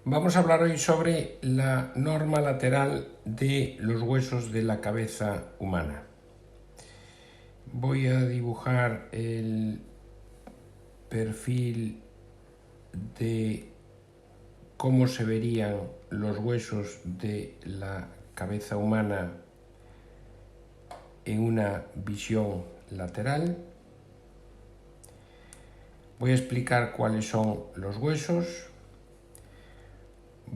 Vamos a hablar hoy sobre la norma lateral de los huesos de la cabeza humana. Voy a dibujar el perfil de cómo se verían los huesos de la cabeza humana en una visión lateral. Voy a explicar cuáles son los huesos.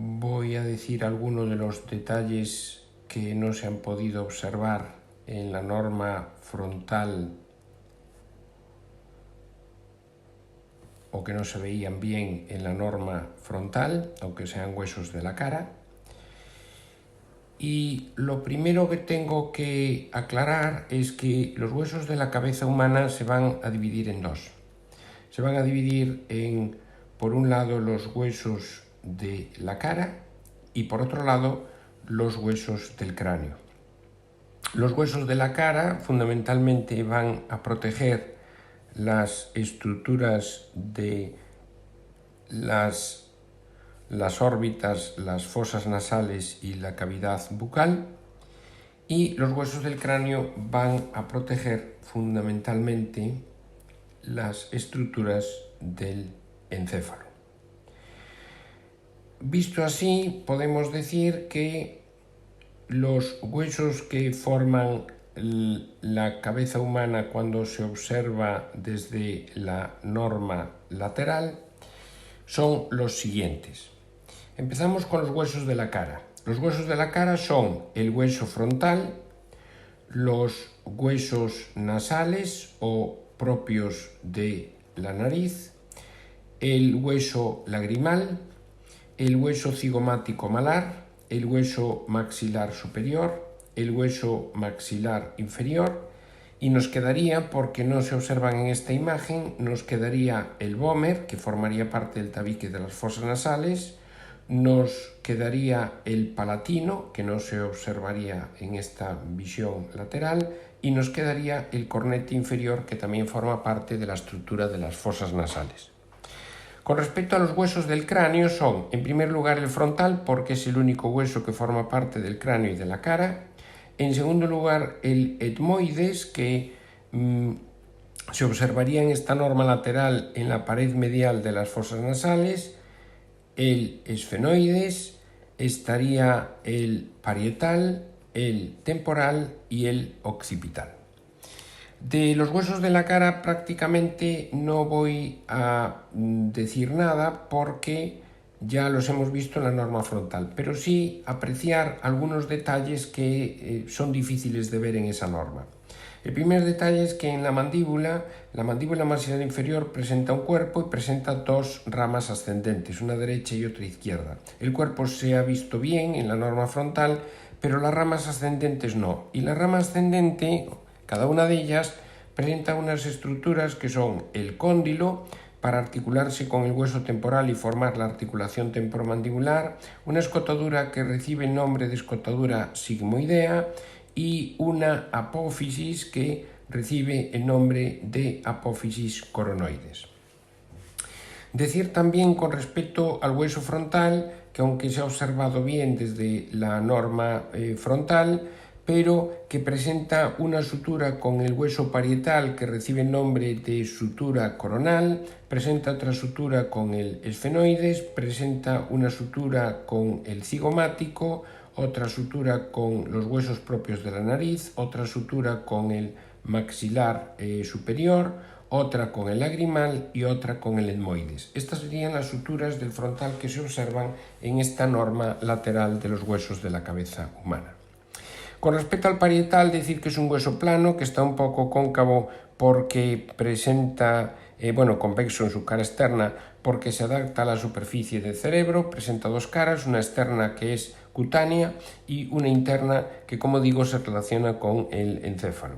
Voy a decir algunos de los detalles que no se han podido observar en la norma frontal o que no se veían bien en la norma frontal, aunque sean huesos de la cara. Y lo primero que tengo que aclarar es que los huesos de la cabeza humana se van a dividir en dos. Se van a dividir en, por un lado, los huesos de la cara y por otro lado los huesos del cráneo. Los huesos de la cara fundamentalmente van a proteger las estructuras de las órbitas, las fosas nasales y la cavidad bucal, y los huesos del cráneo van a proteger fundamentalmente las estructuras del encéfalo. Visto así, podemos decir que los huesos que forman la cabeza humana cuando se observa desde la norma lateral son los siguientes. Empezamos con los huesos de la cara. Los huesos de la cara son el hueso frontal, los huesos nasales o propios de la nariz, el hueso lagrimal, el hueso cigomático malar, el hueso maxilar superior, el hueso maxilar inferior, y nos quedaría, porque no se observan en esta imagen, nos quedaría el vómer, que formaría parte del tabique de las fosas nasales, nos quedaría el palatino, que no se observaría en esta visión lateral, y nos quedaría el cornete inferior, que también forma parte de la estructura de las fosas nasales. Con respecto a los huesos del cráneo son, en primer lugar, el frontal, porque es el único hueso que forma parte del cráneo y de la cara. En segundo lugar, el etmoides, que se observaría en esta norma lateral en la pared medial de las fosas nasales. El esfenoides, estaría el parietal, el temporal y el occipital. De los huesos de la cara prácticamente no voy a decir nada porque ya los hemos visto en la norma frontal, pero sí apreciar algunos detalles que son difíciles de ver en esa norma. El primer detalle es que en la mandíbula maxilar inferior presenta un cuerpo y presenta dos ramas ascendentes, una derecha y otra izquierda. El cuerpo se ha visto bien en la norma frontal, pero las ramas ascendentes no. Y la rama ascendente, cada una de ellas, presenta unas estructuras que son el cóndilo, para articularse con el hueso temporal y formar la articulación temporomandibular, una escotadura que recibe el nombre de escotadura sigmoidea y una apófisis que recibe el nombre de apófisis coronoides. Decir también con respecto al hueso frontal que, aunque se ha observado bien desde la norma frontal, pero que presenta una sutura con el hueso parietal que recibe el nombre de sutura coronal, presenta otra sutura con el esfenoides, presenta una sutura con el cigomático, otra sutura con los huesos propios de la nariz, otra sutura con el maxilar superior, otra con el lagrimal y otra con el etmoides. Estas serían las suturas del frontal que se observan en esta norma lateral de los huesos de la cabeza humana. Con respecto al parietal, decir que es un hueso plano, que está un poco cóncavo porque presenta, convexo en su cara externa, porque se adapta a la superficie del cerebro. Presenta dos caras, una externa que es cutánea y una interna que, como digo, se relaciona con el encéfalo.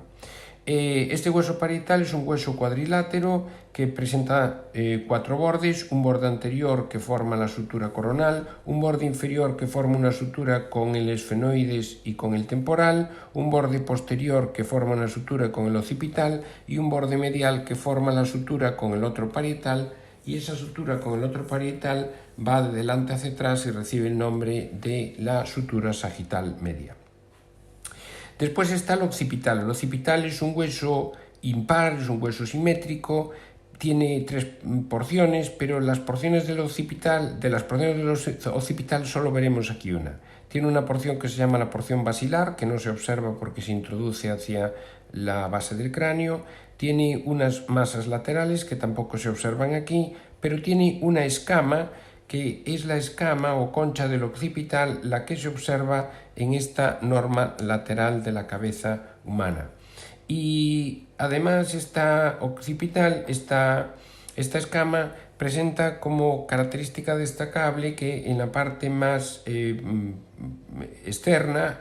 Este hueso parietal es un hueso cuadrilátero que presenta cuatro bordes, un borde anterior que forma la sutura coronal, un borde inferior que forma una sutura con el esfenoides y con el temporal, un borde posterior que forma una sutura con el occipital y un borde medial que forma la sutura con el otro parietal, y esa sutura con el otro parietal va de delante hacia atrás y recibe el nombre de la sutura sagital media. Después está el occipital. El occipital es un hueso impar, es un hueso simétrico, tiene 3 porciones, pero las porciones del occipital, solo veremos aquí una. Tiene una porción que se llama la porción basilar, que no se observa porque se introduce hacia la base del cráneo. Tiene unas masas laterales que tampoco se observan aquí, pero tiene una escama que es la escama o concha del occipital, la que se observa en esta norma lateral de la cabeza humana. Y además esta occipital, esta escama, presenta como característica destacable que en la parte más externa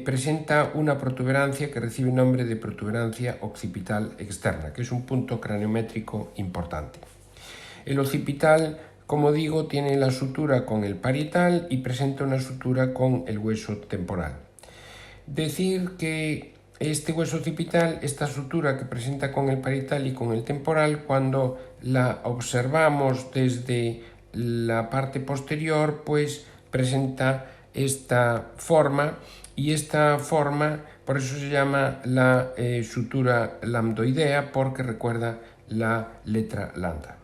presenta una protuberancia que recibe el nombre de protuberancia occipital externa, que es un punto craniométrico importante. El occipital, como digo, tiene la sutura con el parietal y presenta una sutura con el hueso temporal. Decir que este hueso occipital, esta sutura que presenta con el parietal y con el temporal, cuando la observamos desde la parte posterior, pues presenta esta forma, y esta forma, por eso se llama la sutura lambdoidea, porque recuerda la letra lambda.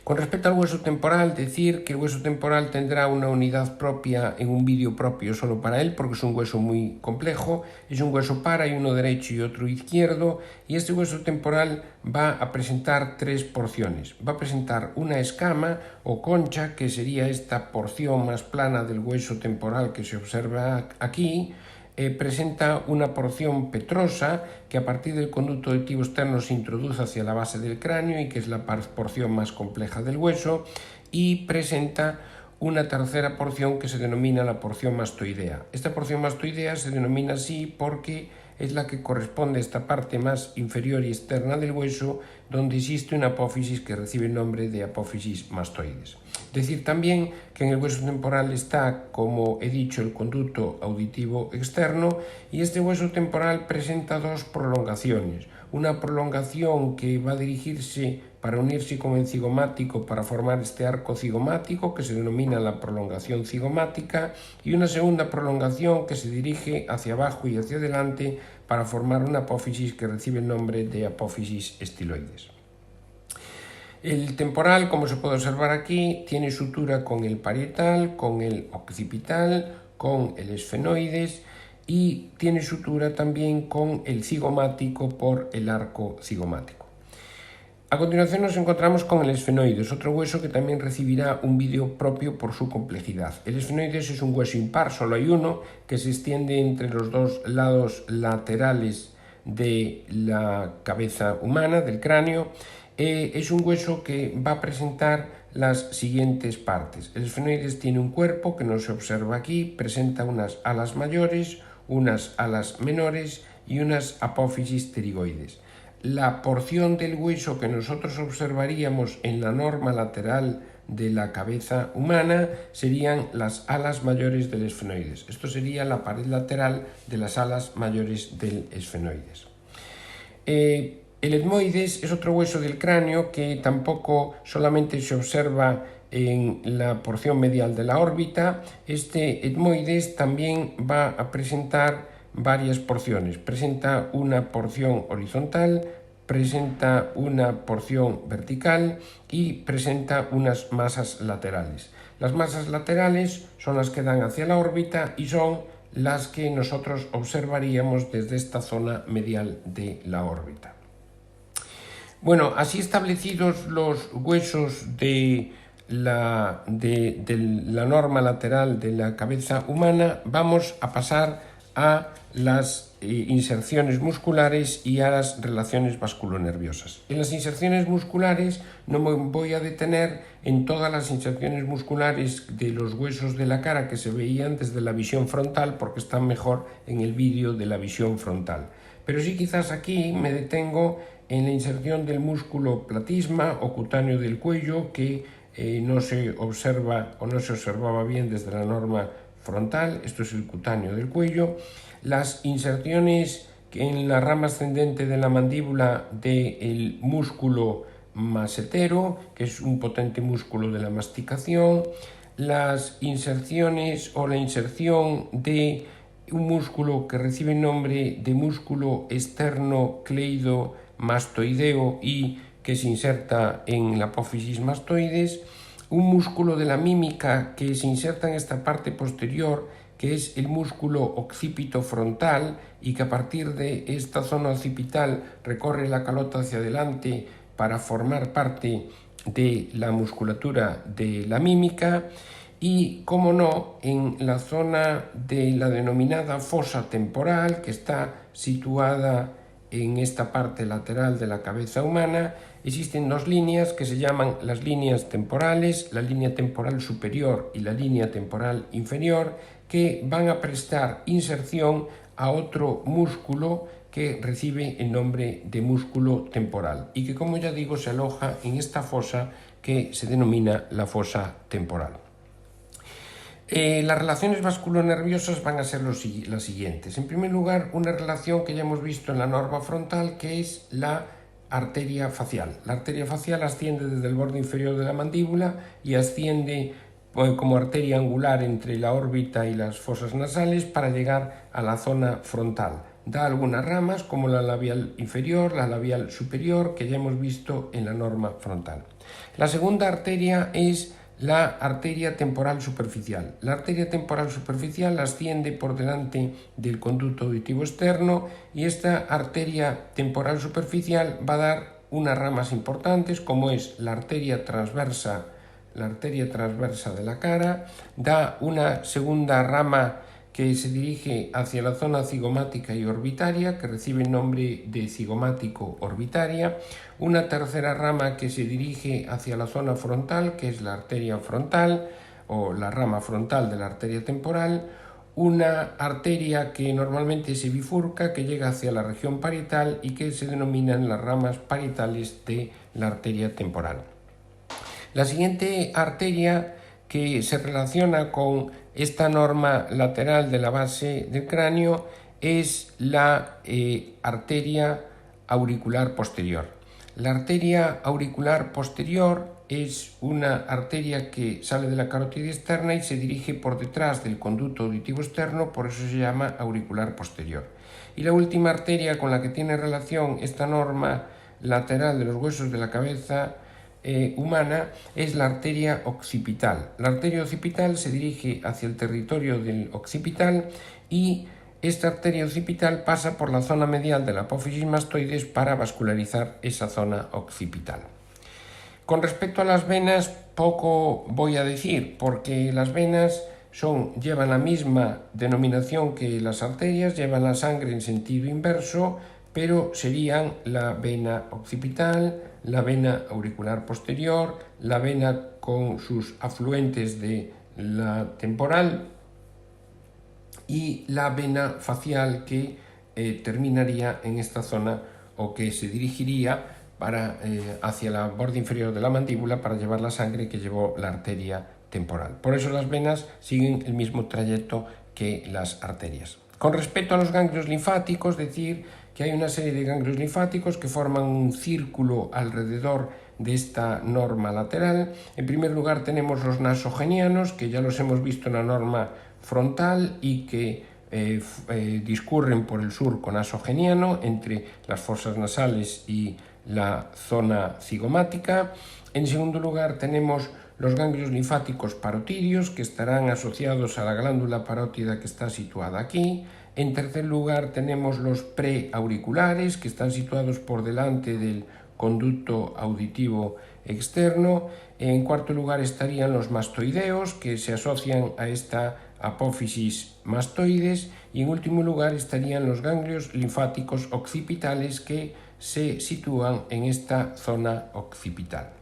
Con respecto al hueso temporal, decir que el hueso temporal tendrá una unidad propia en un vídeo propio solo para él, porque es un hueso muy complejo, es un hueso par, hay uno derecho y otro izquierdo, y este hueso temporal va a presentar 3 porciones. Va a presentar una escama o concha, que sería esta porción más plana del hueso temporal que se observa aquí. Presenta una porción petrosa que a partir del conducto auditivo externo se introduce hacia la base del cráneo y que es la porción más compleja del hueso, y presenta una tercera porción que se denomina la porción mastoidea. Esta porción mastoidea se denomina así porque es la que corresponde a esta parte más inferior y externa del hueso, donde existe una apófisis que recibe el nombre de apófisis mastoides. Decir también que en el hueso temporal está, como he dicho, el conducto auditivo externo, y este hueso temporal presenta 2 prolongaciones. Una prolongación que va a dirigirse para unirse con el cigomático para formar este arco cigomático, que se denomina la prolongación cigomática, y una segunda prolongación que se dirige hacia abajo y hacia adelante para formar una apófisis que recibe el nombre de apófisis estiloides. El temporal, como se puede observar aquí, tiene sutura con el parietal, con el occipital, con el esfenoides, y tiene sutura también con el cigomático por el arco cigomático. A continuación nos encontramos con el esfenoides, otro hueso que también recibirá un vídeo propio por su complejidad. El esfenoides es un hueso impar, solo hay uno, que se extiende entre los 2 lados laterales de la cabeza humana, del cráneo. Es un hueso que va a presentar las siguientes partes. El esfenoides tiene un cuerpo que no se observa aquí, presenta unas alas mayores, unas alas menores y unas apófisis pterigoides. La porción del hueso que nosotros observaríamos en la norma lateral de la cabeza humana serían las alas mayores del esfenoides. Esto sería la pared lateral de las alas mayores del esfenoides. El etmoides es otro hueso del cráneo que tampoco solamente se observa en la porción medial de la órbita. Este etmoides también va a presentar varias porciones. Presenta una porción horizontal, presenta una porción vertical y presenta unas masas laterales. Las masas laterales son las que dan hacia la órbita y son las que nosotros observaríamos desde esta zona medial de la órbita. Bueno, así establecidos los huesos de la norma lateral de la cabeza humana, vamos a pasar a las inserciones musculares y a las relaciones vasculonerviosas. En las inserciones musculares no me voy a detener en todas las inserciones musculares de los huesos de la cara que se veían desde la visión frontal, porque están mejor en el vídeo de la visión frontal. Pero sí, quizás aquí me detengo en la inserción del músculo platisma o cutáneo del cuello, que no se observa o no se observaba bien desde la norma frontal. Esto es el cutáneo del cuello. Las inserciones en la rama ascendente de la mandíbula del músculo masetero, que es un potente músculo de la masticación, las inserciones o la inserción de un músculo que recibe el nombre de músculo esternocleidomastoideo y que se inserta en la apófisis mastoides, un músculo de la mímica que se inserta en esta parte posterior, que es el músculo occipito frontal y que a partir de esta zona occipital recorre la calota hacia adelante para formar parte de la musculatura de la mímica. Y, como no, en la zona de la denominada fosa temporal, que está situada en esta parte lateral de la cabeza humana, existen dos líneas que se llaman las líneas temporales, la línea temporal superior y la línea temporal inferior, que van a prestar inserción a otro músculo que recibe el nombre de músculo temporal y que, como ya digo, se aloja en esta fosa que se denomina la fosa temporal. Las relaciones vasculonerviosas van a ser las siguientes. En primer lugar, una relación que ya hemos visto en la norma frontal, que es la arteria facial. La arteria facial asciende desde el borde inferior de la mandíbula y asciende como arteria angular entre la órbita y las fosas nasales para llegar a la zona frontal. Da algunas ramas como la labial inferior, la labial superior, que ya hemos visto en la norma frontal. La segunda arteria es la arteria temporal superficial. La arteria temporal superficial asciende por delante del conducto auditivo externo y esta arteria temporal superficial va a dar unas ramas importantes como es la arteria transversa de la cara, da una segunda rama que se dirige hacia la zona cigomática y orbitaria, que recibe el nombre de cigomático-orbitaria, una tercera rama que se dirige hacia la zona frontal, que es la arteria frontal o la rama frontal de la arteria temporal, una arteria que normalmente se bifurca, que llega hacia la región parietal y que se denominan las ramas parietales de la arteria temporal. La siguiente arteria que se relaciona con esta norma lateral de la base del cráneo es la arteria auricular posterior. La arteria auricular posterior es una arteria que sale de la carótida externa y se dirige por detrás del conducto auditivo externo, por eso se llama auricular posterior. Y la última arteria con la que tiene relación esta norma lateral de los huesos de la cabeza humana es la arteria occipital. La arteria occipital se dirige hacia el territorio del occipital y esta arteria occipital pasa por la zona medial de la apófisis mastoides para vascularizar esa zona occipital. Con respecto a las venas, poco voy a decir, porque las venas llevan la misma denominación que las arterias, llevan la sangre en sentido inverso, pero serían la vena occipital, la vena auricular posterior, la vena con sus afluentes de la temporal y la vena facial que terminaría en esta zona o que se dirigiría hacia la borde inferior de la mandíbula para llevar la sangre que llevó la arteria temporal. Por eso las venas siguen el mismo trayecto que las arterias. Con respecto a los ganglios linfáticos, decir que hay una serie de ganglios linfáticos que forman un círculo alrededor de esta norma lateral. En primer lugar tenemos los nasogenianos, que ya los hemos visto en la norma frontal y que discurren por el surco nasogeniano entre las fosas nasales y la zona cigomática. En segundo lugar tenemos los ganglios linfáticos parotídeos, que estarán asociados a la glándula parótida que está situada aquí. En tercer lugar tenemos los preauriculares, que están situados por delante del conducto auditivo externo. En cuarto lugar estarían los mastoideos, que se asocian a esta apófisis mastoides. Y en último lugar estarían los ganglios linfáticos occipitales, que se sitúan en esta zona occipital.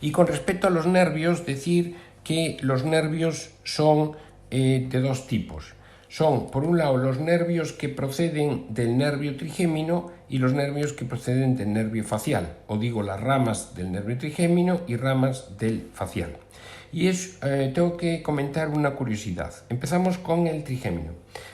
Y con respecto a los nervios, decir que los nervios son de dos tipos. Son, por un lado, los nervios que proceden del nervio trigémino y los nervios que proceden del nervio facial, o digo, las ramas del nervio trigémino y ramas del facial. Y tengo que comentar una curiosidad. Empezamos con el trigémino.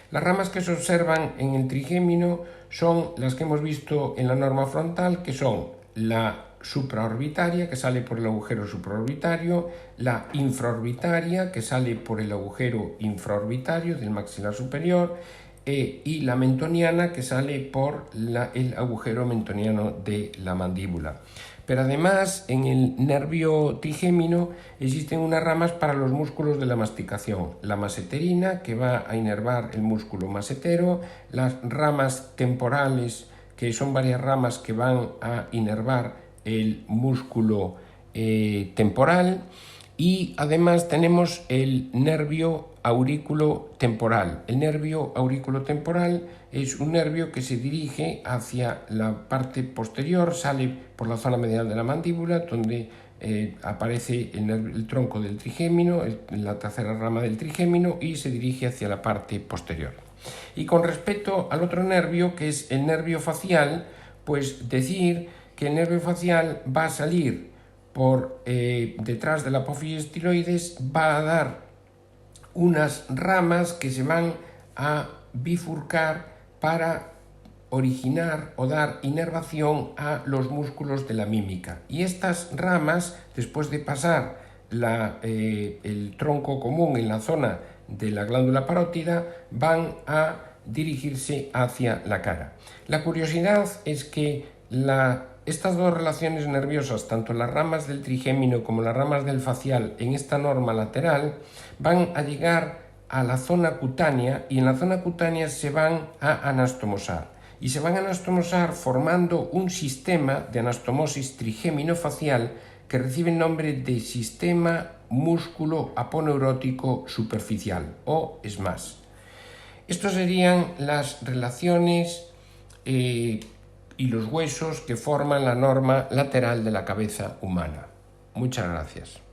Las ramas que se observan en el trigémino son las que hemos visto en la norma frontal, que son la supraorbitaria, que sale por el agujero supraorbitario, la infraorbitaria, que sale por el agujero infraorbitario del maxilar superior, y la mentoniana, que sale por el agujero mentoniano de la mandíbula. Pero además, en el nervio trigémino existen unas ramas para los músculos de la masticación. La maseterina, que va a inervar el músculo masetero, las ramas temporales, que son varias ramas que van a inervar el músculo temporal, y además tenemos el nervio aurículo temporal. El nervio aurículo temporal es un nervio que se dirige hacia la parte posterior, sale por la zona medial de la mandíbula, donde aparece el tronco del trigémino, la tercera rama del trigémino, y se dirige hacia la parte posterior. Y con respecto al otro nervio, que es el nervio facial, pues decir que el nervio facial va a salir por detrás de la apófisis tiroides, va a dar unas ramas que se van a bifurcar para originar o dar inervación a los músculos de la mímica. Y estas ramas, después de pasar el tronco común en la zona de la glándula parótida, van a dirigirse hacia la cara. La curiosidad es que estas dos relaciones nerviosas, tanto las ramas del trigémino como las ramas del facial, en esta norma lateral, van a llegar a la zona cutánea, y en la zona cutánea se van a anastomosar. Y se van a anastomosar formando un sistema de anastomosis trigémino-facial que recibe el nombre de sistema músculo aponeurótico superficial, o SMAS. Estas serían las relaciones y los huesos que forman la norma lateral de la cabeza humana. Muchas gracias.